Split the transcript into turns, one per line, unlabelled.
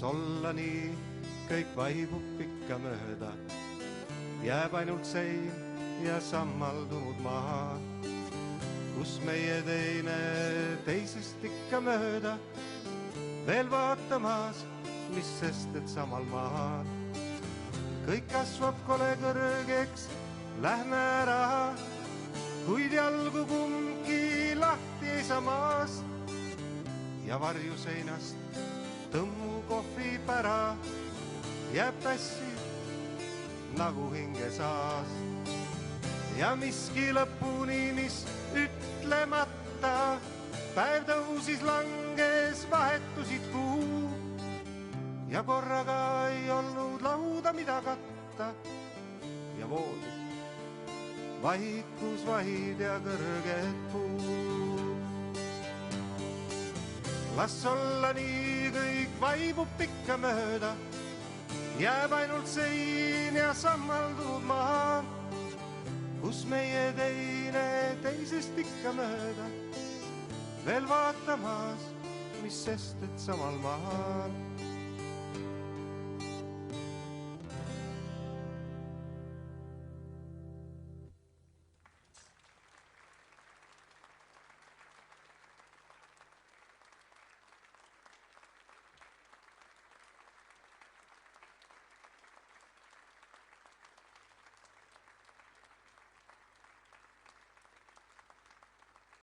olla nii, kõik vaibub pikka mööda, jääb ainult sein ja sammaldunud maha, kus meie teine teisest ikka mööda, veel vaatamas, mis sest, et samal maal. Kõik kasvab kole kõrgeks, lähme ära, kuid jalgu kumbki lahti ei samas ja varjuseinast tõmmu kohvipära jääb tassi nagu hingesaas. Ja miski lõpuni, mis ütlemata, päev tõusis, langes, vahetusid kuu ja korraga ei olnud lauda, mida katta ja voodi vaikus vaid ja kõrged puud. Las olla nii, kõik vaibub pikka mööda, jääb ainult sein ja sammaldunud maha, kus meie teine teisest ikka mööda, veel vaatamas, mis sest, et samal maal.